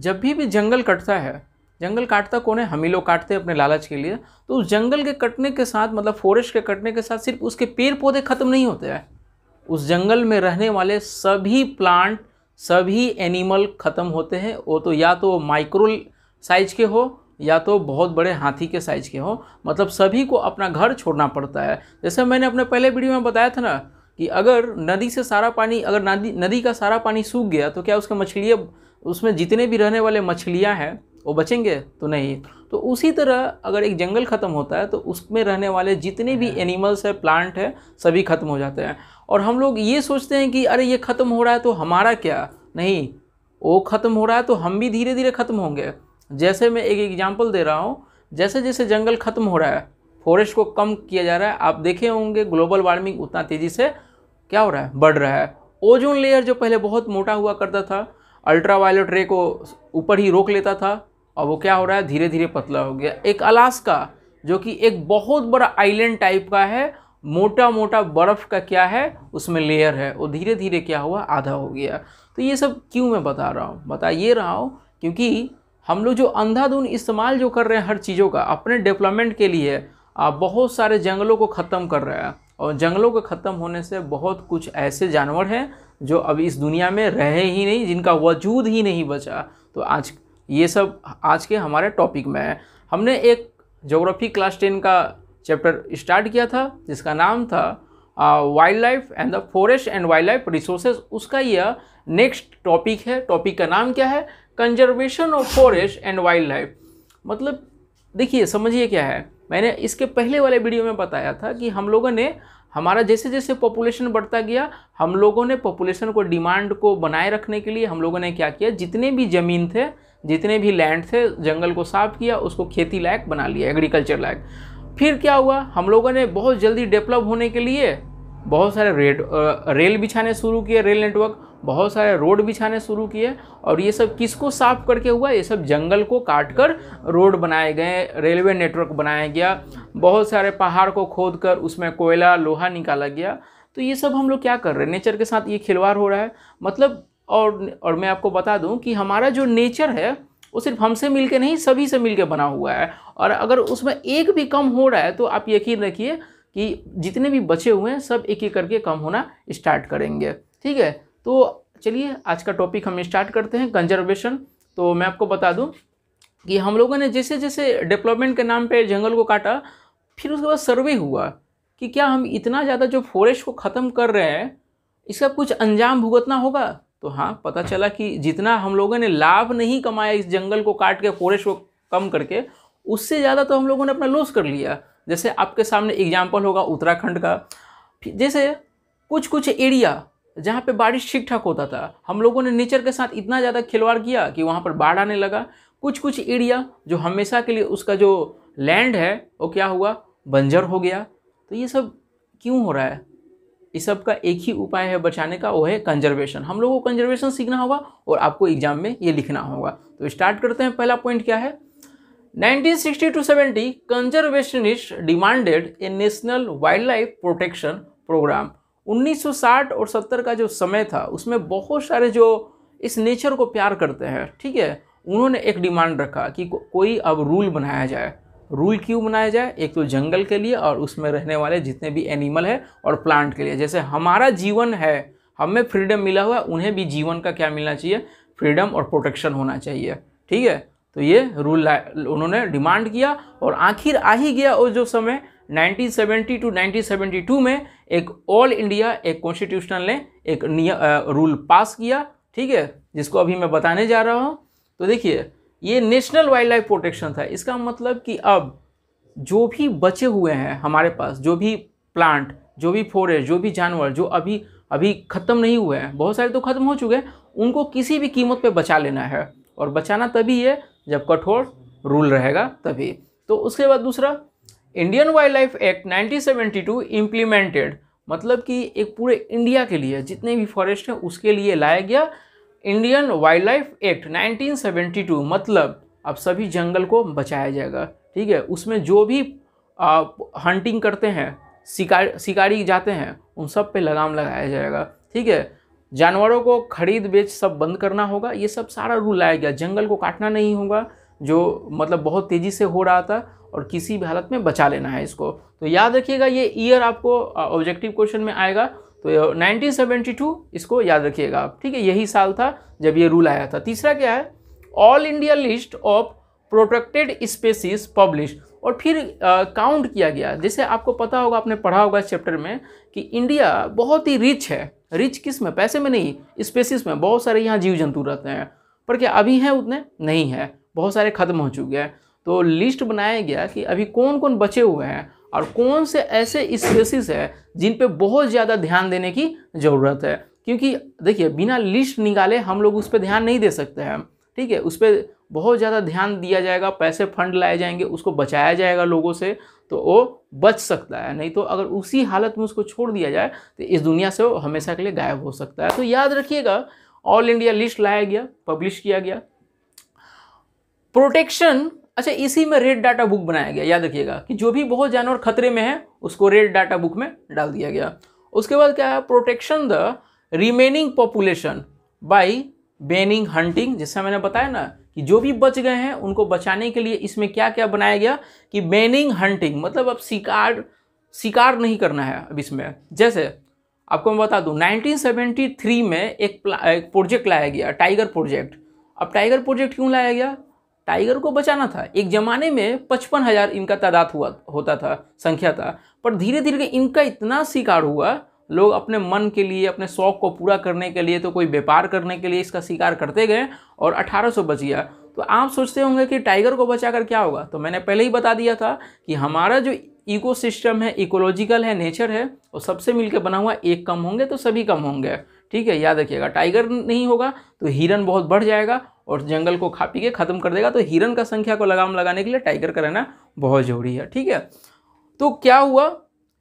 जब भी जंगल कटता है, जंगल काटता कौन है? हम ही लोग काटते हैं अपने लालच के लिए। तो उस जंगल के कटने के साथ, मतलब फॉरेस्ट के कटने के साथ सिर्फ उसके पेड़ पौधे खत्म नहीं होते हैं, उस जंगल में रहने वाले सभी प्लांट, सभी एनिमल खत्म होते हैं। वो तो या तो माइक्रो साइज के हो या तो बहुत बड़े हाथी के साइज के हो, मतलब सभी को अपना घर छोड़ना पड़ता है। जैसे मैंने अपने पहले वीडियो में बताया था ना कि अगर नदी से सारा पानी, अगर नदी का सारा पानी सूख गया तो क्या उसके मछलियाँ, उसमें जितने भी रहने वाले मछलियाँ हैं वो बचेंगे? तो नहीं। तो उसी तरह अगर एक जंगल ख़त्म होता है तो उसमें रहने वाले जितने भी एनिमल्स है, प्लांट है, सभी खत्म हो जाते हैं। और हम लोग ये सोचते हैं कि अरे ये ख़त्म हो रहा है तो हमारा क्या? नहीं, वो ख़त्म हो रहा है तो हम भी धीरे धीरे ख़त्म होंगे। जैसे मैं एक एग्जांपल दे रहा हूँ, जैसे जैसे जंगल ख़त्म हो रहा है, फॉरेस्ट को कम किया जा रहा है, आप देखे होंगे ग्लोबल वार्मिंग उतना तेज़ी से क्या हो रहा है? बढ़ रहा है। ओजोन लेयर जो पहले बहुत मोटा हुआ करता था, अल्ट्रावायलेट रे को ऊपर ही रोक लेता था, और वो क्या हो रहा है? धीरे धीरे पतला हो गया। एक अलास्का जो कि एक बहुत बड़ा आइलैंड टाइप का है, मोटा मोटा बर्फ़ का क्या है उसमें लेयर है, वो धीरे धीरे क्या हुआ? आधा हो गया। तो ये सब क्यों मैं बता रहा हूँ? बता ये रहा हूँ क्योंकि हम लोग जो अंधाधुंध इस्तेमाल जो कर रहे हैं हर चीज़ों का अपने डेवलपमेंट के लिए, बहुत सारे जंगलों को ख़त्म कर रहे हैं। और जंगलों के ख़त्म होने से बहुत कुछ ऐसे जानवर हैं जो अभी इस दुनिया में रहे ही नहीं, जिनका वजूद ही नहीं बचा। तो आज ये सब आज के हमारे टॉपिक में है। हमने एक ज्योग्राफी क्लास 10 का चैप्टर स्टार्ट किया था जिसका नाम था wild life and the forest and wild life resources. उसका यह नेक्स्ट टॉपिक है। टॉपिक का नाम क्या है? Conservation of forest and wild life. मतलब देखिए, समझिए क्या है। मैंने इसके पहले वाले वीडियो में बताया था कि हम लोगों ने, हमारा जैसे जैसे पॉपुलेशन बढ़ता गया, हम लोगों ने पॉपुलेशन को, डिमांड को बनाए रखने के लिए हम लोगों ने क्या किया? जितने भी ज़मीन थे, जितने भी लैंड थे, जंगल को साफ किया, उसको खेती लायक बना लिया, एग्रीकल्चर लायक। फिर क्या हुआ? हम लोगों ने बहुत जल्दी डेवलप होने के लिए बहुत सारे रेल बिछाने शुरू किए, रेल नेटवर्क, बहुत सारे रोड बिछाने शुरू किए। और ये सब किसको साफ करके हुआ? ये सब जंगल को काट कर रोड बनाए गए, रेलवे नेटवर्क बनाया गया, बहुत सारे पहाड़ को खोद कर उसमें कोयला, लोहा निकाला गया। तो ये सब हम लोग क्या कर रहे हैं? नेचर के साथ ये खिलवाड़ हो रहा है। मतलब और मैं आपको बता दूं कि हमारा जो नेचर है वो सिर्फ हमसे मिलके नहीं, सभी से मिलके बना हुआ है। और अगर उसमें एक भी कम हो रहा है तो आप यकीन रखिए कि जितने भी बचे हुए हैं सब एक एक करके कम होना स्टार्ट करेंगे। ठीक है, तो चलिए आज का टॉपिक हम स्टार्ट करते हैं, कंजर्वेशन। तो मैं आपको बता दूं कि हम लोगों ने जैसे जैसे डेवलपमेंट के नाम पे जंगल को काटा, फिर उसके बाद सर्वे हुआ कि क्या हम इतना ज़्यादा जो फॉरेस्ट को ख़त्म कर रहे हैं इसका कुछ अंजाम भुगतना होगा। तो हाँ, पता चला कि जितना हम लोगों ने लाभ नहीं कमाया इस जंगल को काट के, फॉरेस्ट को कम करके, उससे ज़्यादा तो हम लोगों ने अपना लॉस कर लिया। जैसे आपके सामने एग्जाम्पल होगा उत्तराखंड का। जैसे कुछ कुछ एरिया जहाँ पे बारिश ठीक ठाक होता था, हम लोगों ने नेचर के साथ इतना ज़्यादा खिलवाड़ किया कि वहाँ पर बाढ़ आने लगा। कुछ कुछ एरिया जो हमेशा के लिए उसका जो लैंड है वो क्या हुआ? बंजर हो गया। तो ये सब क्यों हो रहा है? इस सब का एक ही उपाय है बचाने का, वो है कंजर्वेशन। हम लोगों को कंजर्वेशन सीखना होगा और आपको एग्जाम में ये लिखना होगा। तो स्टार्ट करते हैं। पहला पॉइंट क्या है? 1960 to 70 conservationist demanded a national wild life protection program. 1960 और 70 का जो समय था उसमें बहुत सारे जो इस नेचर को प्यार करते हैं, ठीक है, उन्होंने एक डिमांड रखा कि कोई अब रूल बनाया जाए। रूल क्यों बनाया जाए? एक तो जंगल के लिए और उसमें रहने वाले जितने भी एनिमल है और प्लांट के लिए। जैसे हमारा जीवन है, हमें फ्रीडम मिला हुआ है, उन्हें भी जीवन का क्या मिलना चाहिए? फ्रीडम और प्रोटेक्शन होना चाहिए। ठीक है, तो ये रूल उन्होंने डिमांड किया और आखिर आ ही गया। और जो समय 1970 to 1972 में एक ऑल इंडिया एक कॉन्स्टिट्यूशनल ने एक रूल पास किया, ठीक है, जिसको अभी मैं बताने जा रहा हूँ। तो देखिए, ये नेशनल वाइल्ड लाइफ प्रोटेक्शन था। इसका मतलब कि अब जो भी बचे हुए हैं हमारे पास, जो भी प्लांट, जो भी फॉरेस्ट, जो भी जानवर जो अभी ख़त्म नहीं हुए हैं, बहुत सारे तो ख़त्म हो चुके हैं, उनको किसी भी कीमत पे बचा लेना है। और बचाना तभी है जब कठोर रूल रहेगा तभी। तो उसके बाद दूसरा, Indian wild life act 1972 implemented, मतलब कि एक पूरे इंडिया के लिए जितने भी फॉरेस्ट हैं उसके लिए लाया गया इंडियन वाइल्ड लाइफ एक्ट 1972। मतलब अब सभी जंगल को बचाया जाएगा। ठीक है, उसमें जो भी हंटिंग करते हैं, शिकारी जाते हैं, उन सब पे लगाम लगाया जाएगा। ठीक है, जानवरों को खरीद बेच सब बंद करना होगा, ये सब सारा रूल लाया गया। जंगल को काटना नहीं होगा, जो मतलब बहुत तेज़ी से हो रहा था, और किसी भी हालत में बचा लेना है इसको। तो याद रखिएगा, ये ईयर आपको ऑब्जेक्टिव क्वेश्चन में आएगा, तो 1972 इसको याद रखिएगा आप, ठीक है। यही साल था जब ये रूल आया था। तीसरा क्या है, all India list of protected species publish, और फिर काउंट किया गया। जैसे आपको पता होगा, आपने पढ़ा होगा इस चैप्टर में कि इंडिया बहुत ही रिच है। रिच किस में? पैसे में नहीं, स्पेसीज में। बहुत सारे यहाँ जीव जंतु रहते हैं, पर क्या अभी हैं उतने? नहीं है, बहुत सारे खत्म हो चुके हैं। तो लिस्ट बनाया गया कि अभी कौन कौन बचे हुए हैं और कौन से ऐसे स्पेसीज है जिन पे बहुत ज़्यादा ध्यान देने की ज़रूरत है। क्योंकि देखिए, बिना लिस्ट निकाले हम लोग उस पर ध्यान नहीं दे सकते हैं, ठीक है। उस पर बहुत ज़्यादा ध्यान दिया जाएगा, पैसे फंड लाए जाएंगे, उसको बचाया जाएगा लोगों से, तो वो बच सकता है। नहीं तो अगर उसी हालत में उसको छोड़ दिया जाए तो इस दुनिया से वो हमेशा के लिए गायब हो सकता है। तो याद रखिएगा, ऑल इंडिया लिस्ट लाया गया, पब्लिश किया गया। प्रोटेक्शन, अच्छा, इसी में रेड डाटा बुक बनाया गया। याद रखिएगा कि जो भी बहुत जानवर खतरे में है उसको रेड डाटा बुक में डाल दिया गया। उसके बाद क्या है, protection the remaining population bye banning hunting. जैसा मैंने बताया ना कि जो भी बच गए हैं उनको बचाने के लिए इसमें क्या क्या बनाया गया कि बैनिंग हंटिंग, मतलब अब शिकार नहीं करना है अब इसमें। जैसे आपको मैं बता दूं, 1973 में एक प्रोजेक्ट लाया गया, टाइगर प्रोजेक्ट। अब टाइगर प्रोजेक्ट क्यों लाया गया? टाइगर को बचाना था। एक ज़माने में 55,000 इनका तादाद होता था, संख्या था, पर धीरे धीरे इनका इतना शिकार हुआ, लोग अपने मन के लिए, अपने शौक को पूरा करने के लिए, तो कोई व्यापार करने के लिए इसका शिकार करते गए और 1800 बच गया। तो आप सोचते होंगे कि टाइगर को बचाकर क्या होगा, तो मैंने पहले ही बता दिया था कि हमारा जो इकोसिस्टम है, इकोलॉजिकल है, नेचर है, वो सबसे मिलकर बना हुआ। एक कम होंगे तो सभी कम होंगे, ठीक है। याद रखिएगा, टाइगर नहीं होगा तो हिरन बहुत बढ़ जाएगा और जंगल को खा पी के खत्म कर देगा। तो हिरन का संख्या को लगाम लगाने के लिए टाइगर का रहना बहुत जरूरी है, ठीक है। तो क्या हुआ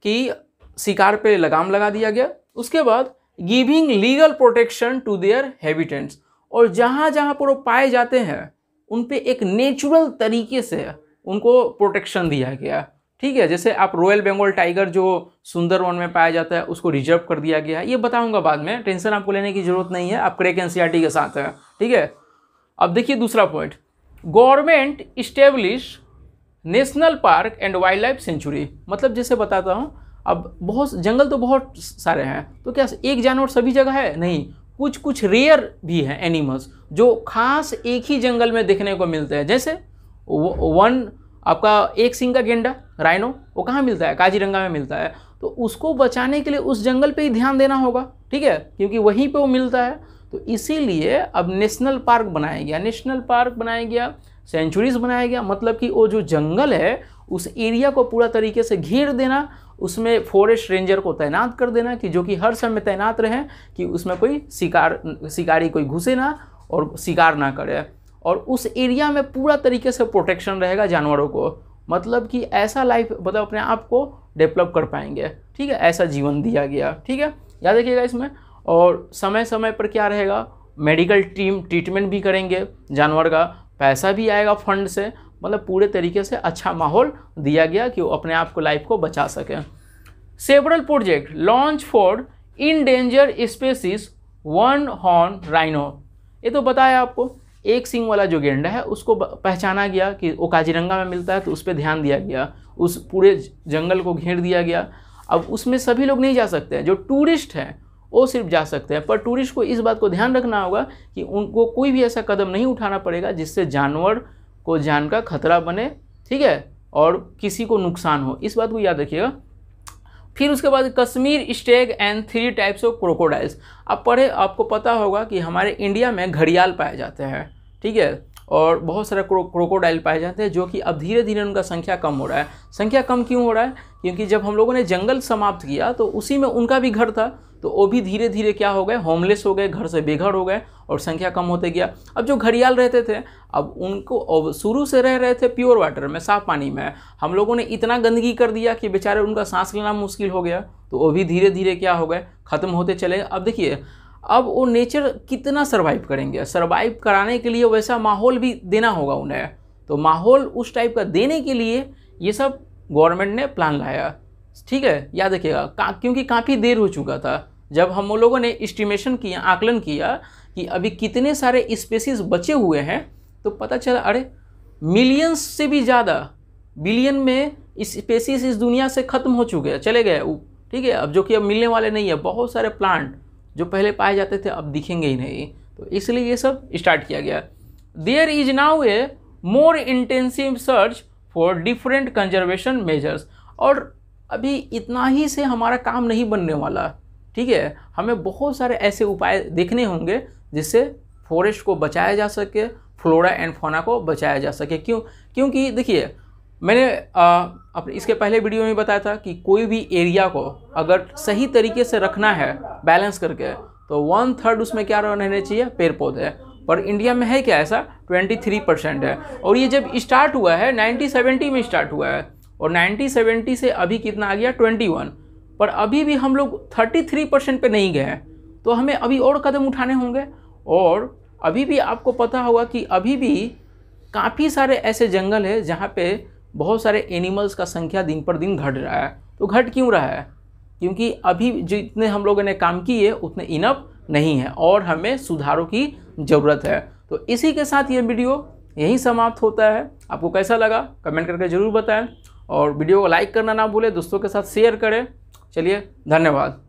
कि शिकार पे लगाम लगा दिया गया। उसके बाद giving legal protection to their habitants, और जहाँ जहाँ पर वो पाए जाते हैं उन पे एक नेचुरल तरीके से उनको प्रोटेक्शन दिया गया, ठीक है। जैसे आप रॉयल बंगाल टाइगर जो सुंदरवन में पाया जाता है उसको रिजर्व कर दिया गया है, ये बताऊंगा बाद में, टेंशन आपको लेने की जरूरत नहीं है, आप क्रैक एनसीईआरटी के साथ है, ठीक है। अब देखिए दूसरा point, government establish national park and wild life sanctuary. मतलब जैसे बताता हूँ, अब बहुत जंगल तो बहुत सारे हैं, तो क्या एक जानवर सभी जगह है? नहीं, कुछ कुछ रेयर भी हैं एनिमल्स जो खास एक ही जंगल में देखने को मिलते हैं। जैसे वन आपका एक सिंग का गेंडा, राइनो, वो कहाँ मिलता है? काजीरंगा में मिलता है। तो उसको बचाने के लिए उस जंगल पे ही ध्यान देना होगा, ठीक है, क्योंकि वहीं पे वो मिलता है। तो इसीलिए अब नेशनल पार्क बनाया गया, नेशनल पार्क बनाया गया, सेंचुरीज बनाया गया। मतलब कि वो जो जंगल है उस एरिया को पूरा तरीके से घेर देना, उसमें फॉरेस्ट रेंजर को तैनात कर देना कि जो कि हर समय तैनात रहें कि उसमें कोई शिकारी कोई घुसे ना और शिकार ना करे, और उस एरिया में पूरा तरीके से प्रोटेक्शन रहेगा जानवरों को। मतलब कि ऐसा लाइफ, मतलब अपने आप को डेवलप कर पाएंगे, ठीक है, ऐसा जीवन दिया गया, ठीक है। याद रखिएगा इसमें। और समय समय पर क्या रहेगा, मेडिकल टीम ट्रीटमेंट भी करेंगे जानवर का, पैसा भी आएगा फंड से। मतलब पूरे तरीके से अच्छा माहौल दिया गया कि वो अपने आप को, लाइफ को बचा सकें। Several project launch for endanger species one horn rhino, ये तो बताया आपको। एक सिंग वाला जो गेंडा है उसको पहचाना गया कि वो काजीरंगा में मिलता है, तो उस पर ध्यान दिया गया, उस पूरे जंगल को घेर दिया गया। अब उसमें सभी लोग नहीं जा सकते हैं, जो टूरिस्ट हैं वो सिर्फ जा सकते हैं, पर टूरिस्ट को इस बात को ध्यान रखना होगा कि उनको कोई भी ऐसा कदम नहीं उठाना पड़ेगा जिससे जानवर को जान का खतरा बने, ठीक है, और किसी को नुकसान हो, इस बात को याद रखिएगा। फिर उसके बाद Kashmir स्टेग and 3 types of crocodiles. आप पढ़े, आपको पता होगा कि हमारे इंडिया में घड़ियाल पाए जाते हैं, ठीक है, और बहुत सारे क्रोकोडाइल पाए जाते हैं, जो कि अब धीरे धीरे उनका संख्या कम हो रहा है। संख्या कम क्यों हो रहा है? क्योंकि जब हम लोगों ने जंगल समाप्त किया तो उसी में उनका भी घर था, तो वो भी धीरे धीरे क्या हो गए, होमलेस हो गए, घर से बेघर हो गए और संख्या कम होते गया। अब जो घड़ियाल रहते थे, अब उनको शुरू से रह रहे थे प्योर वाटर में, साफ पानी में, हम लोगों ने इतना गंदगी कर दिया कि बेचारे उनका सांस लेना मुश्किल हो गया, तो वो भी धीरे धीरे क्या हो गए, ख़त्म होते चले। अब देखिए, अब वो नेचर कितना सर्वाइव करेंगे, सर्वाइव कराने के लिए वैसा माहौल भी देना होगा उन्हें। तो माहौल उस टाइप का देने के लिए ये सब गवर्नमेंट ने प्लान लाया, ठीक है, याद रखिएगा। क्योंकि काफ़ी देर हो चुका था, जब हम लोगों ने एस्टिमेशन किया, आकलन किया कि अभी कितने सारे स्पेसीज बचे हुए हैं, तो पता चला अरे मिलियंस से भी ज़्यादा, बिलियन में स्पेसीज इस दुनिया से ख़त्म हो चुके हैं, चले गए। ठीक है, अब जो कि अब मिलने वाले नहीं है। बहुत सारे प्लांट जो पहले पाए जाते थे अब दिखेंगे ही नहीं, तो इसलिए ये सब स्टार्ट किया गया। There is now a more intensive search for different conservation measures. और अभी इतना ही से हमारा काम नहीं बनने वाला, ठीक है, हमें बहुत सारे ऐसे उपाय देखने होंगे जिससे फॉरेस्ट को बचाया जा सके, फ्लोरा एंड फौना को बचाया जा सके। क्योंकि देखिए, मैंने अपने इसके पहले वीडियो में बताया था कि कोई भी एरिया को अगर सही तरीके से रखना है बैलेंस करके, तो 1/3 उसमें क्या रहने चाहिए, पेड़ पौधे। पर इंडिया में है क्या ऐसा, 23% है। और ये जब स्टार्ट हुआ है 1970 में स्टार्ट हुआ है, और 1970 से अभी कितना आ गया 21, पर अभी भी हम लोग 33% पे नहीं गए हैं। तो हमें अभी और कदम उठाने होंगे। और अभी भी आपको पता होगा कि अभी भी काफ़ी सारे ऐसे जंगल है जहाँ पे बहुत सारे एनिमल्स का संख्या दिन पर दिन घट रहा है। तो घट क्यों रहा है, क्योंकि अभी जितने हम लोगों ने काम किए उतने इनफ नहीं है और हमें सुधारों की ज़रूरत है। तो इसी के साथ ये वीडियो यहीं समाप्त होता है। आपको कैसा लगा कमेंट करके ज़रूर बताएं, और वीडियो को लाइक करना ना भूलें, दोस्तों के साथ शेयर करें। चलिए, धन्यवाद।